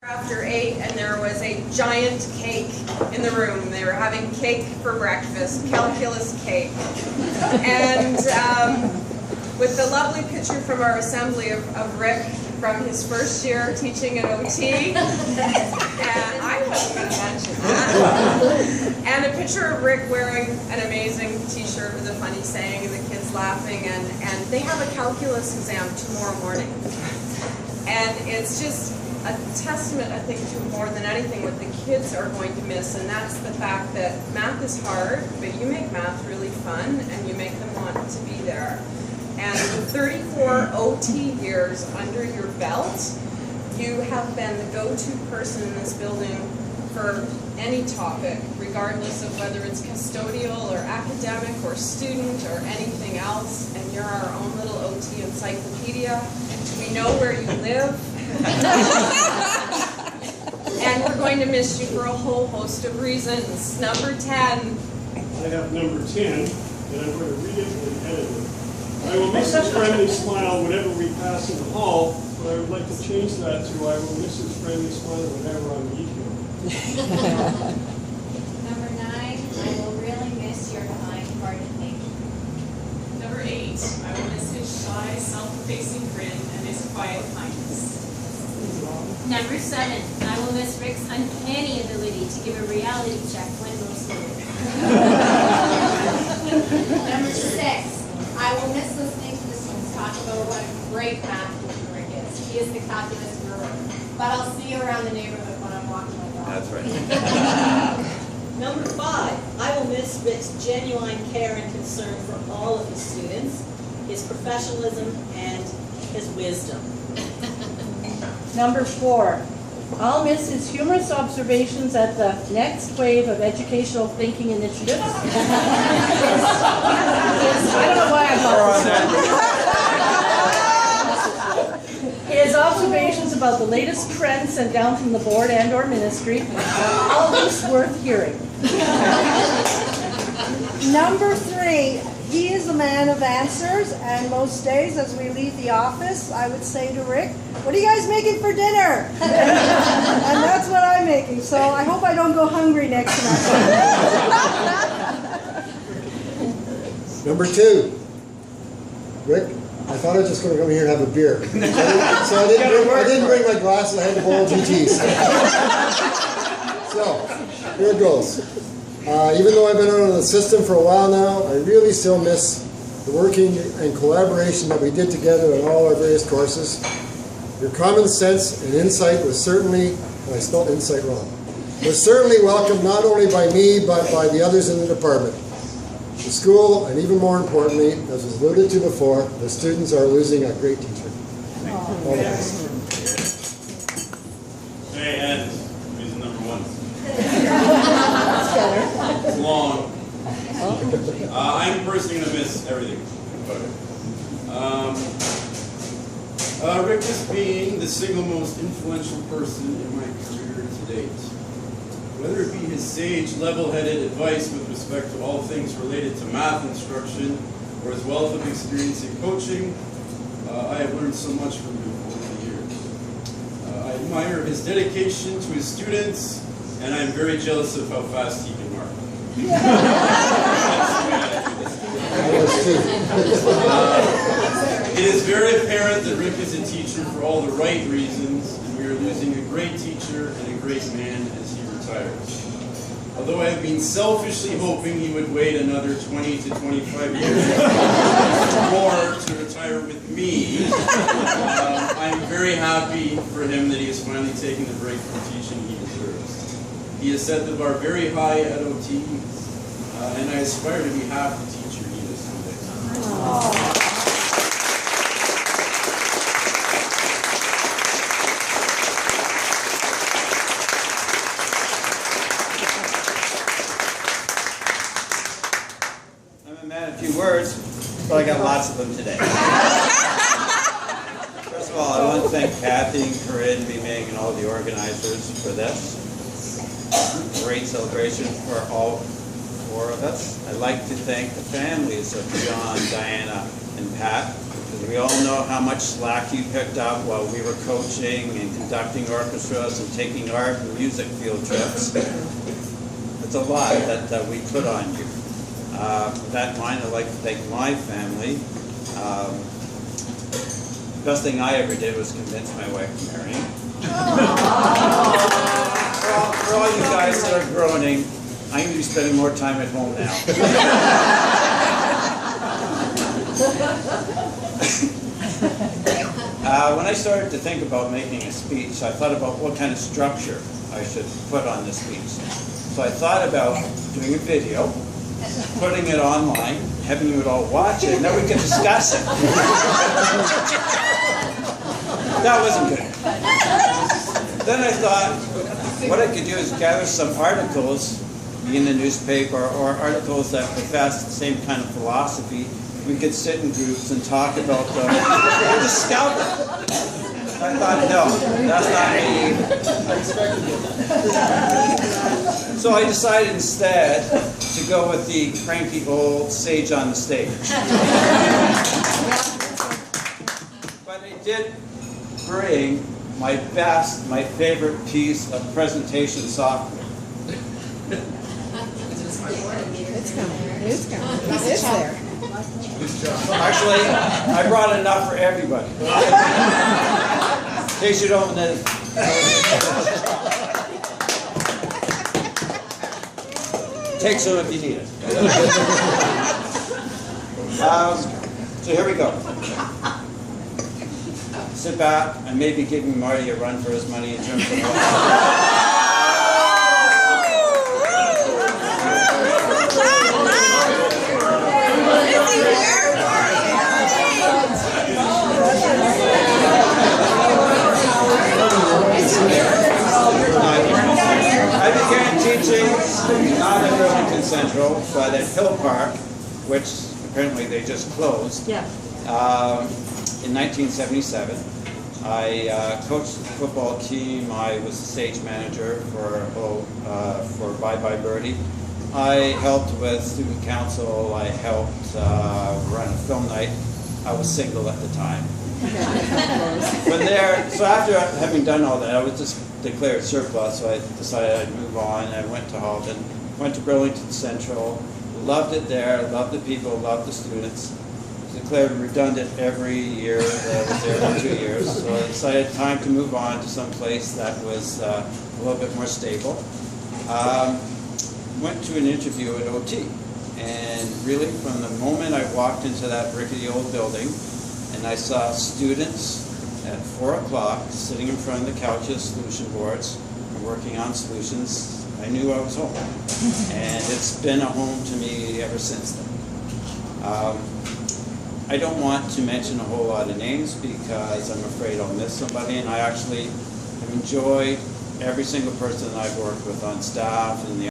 After 8, and there was a giant cake in the room. They were having cake for breakfast, calculus cake. And with the lovely picture from our assembly of Rick from his first year teaching at OT, and I wasn't going to mention that, and a picture of Rick wearing an amazing t-shirt with a funny saying and the kids laughing, and they have a calculus exam tomorrow morning. And it's just a testament, I think, to more than anything what the kids are going to miss, and that's the fact that math is hard, but you make math really fun, and you make them want to be there. And with 34 OT years under your belt, you have been the go-to person in this building for any topic, regardless of whether it's custodial or academic or student or anything else, and you're our own little OT encyclopedia. We know where you live. And we're going to miss you for a whole host of reasons. Number 10. I have number 10, and I'm going to read it and edit it. I will miss his friendly smile whenever we pass in the hall, but I would like to change that to I will miss his friendly smile whenever I meet him. Number 9, I will really miss your kind-hearted nature. Number 8, I will miss his shy, self-effacing grin and his quiet kindness. Number 7, I will miss Rick's uncanny ability to give a reality check when most needed. Number 6, I will miss listening to the students talk about what a great math teacher Rick is. He is the calculus guru. But I'll see you around the neighborhood when I'm walking my dog. That's right. Number 5, I will miss Rick's genuine care and concern for all of his students, his professionalism, and his wisdom. Number 4, I'll miss his humorous observations at the next wave of educational thinking initiatives. I don't know why I thought this. His observations about the latest trends sent down from the board and or ministry are always worth hearing. Number 3, he is a man of answers, and most days as we leave the office, I would say to Rick, "What are you guys making for dinner?" And that's what I'm making, so I hope I don't go hungry next semester. Number 2, Rick, I thought I was just going to come here and have a beer. So I didn't bring my glass, and I had to borrow GT's. So, here it goes. Even though I've been out of the system for a while now, I really still miss the working and collaboration that we did together in all our various courses. Your common sense and insight was certainly, and I spelled insight wrong, was certainly welcomed not only by me, but by the others in the department. The school, and even more importantly, as was alluded to before, the students are losing a great teacher. All the best. Hey, Ed, reason number 1. It's long. I'm personally going to miss everything about it. Rick is being the single most influential person in my career to date. Whether it be his sage, level-headed advice with respect to all things related to math instruction, or his wealth of experience in coaching, I have learned so much from him over the years. I admire his dedication to his students, and I'm very jealous of how fast he can mark. It is very apparent that Rick is a teacher for all the right reasons, and we are losing a great teacher and a great man as he retires. Although I have been selfishly hoping he would wait another 20 to 25 years more to retire with me, I'm very happy for him that he has finally taken the break from teaching he deserves. He has set the bar very high at OT, and I aspire to be half the teacher he is someday. I'm a man of few words, but I got lots of them today. First of all, I want to thank Kathy, Corinne, B-Meg, and all the organizers for this great celebration for all 4 of us. I'd like to thank the families of John, Diana, and Pat for the We all know how much slack you picked up while we were coaching and conducting orchestras and taking art and music field trips. It's a lot that we put on you. With that in mind, I'd like to thank my family. The best thing I ever did was convince my wife to marry me. For all you guys that are groaning, I'm going to be spending more time at home now. When I started to think about making a speech, I thought about what kind of structure I should put on the speech. So I thought about doing a video, putting it online, having you all watch it, and then we could discuss it. That wasn't good. Then I thought, what I could do is gather some articles in the newspaper or articles that profess the same kind of philosophy. We could sit in groups and talk about them and discover. I thought, no, that's not me. So I decided instead to go with the cranky old sage on the stage. But I did bring my best, my favorite piece of presentation software. It's coming. It's there. Actually, I brought enough for everybody. In case you don't know. Take some if you need it. So here we go. Sit back and maybe giving Marty a run for his money in terms of I began teaching not at Burlington Central, but at Hill Park, which apparently they just closed. Yeah. In 1977. I coached the football team. I was the stage manager for Bye Bye Birdie. I helped with student council. I helped run a film night. I was single at the time. So after having done all that, I was just declared surplus, so I decided I'd move on. I went to Halton, went to Burlington Central, loved it there, loved the people, loved the students. Declared redundant every year that I was there for 2 years, so I decided time to move on to some place that was a little bit more stable. Went to an interview at OT, and really from the moment I walked into that rickety old building and I saw students at 4 o'clock sitting in front of the couches, solution boards, and working on solutions, I knew I was home. And it's been a home to me ever since then. I don't want to mention a whole lot of names because I'm afraid I'll miss somebody, and I actually have enjoyed every single person that I've worked with on staff and the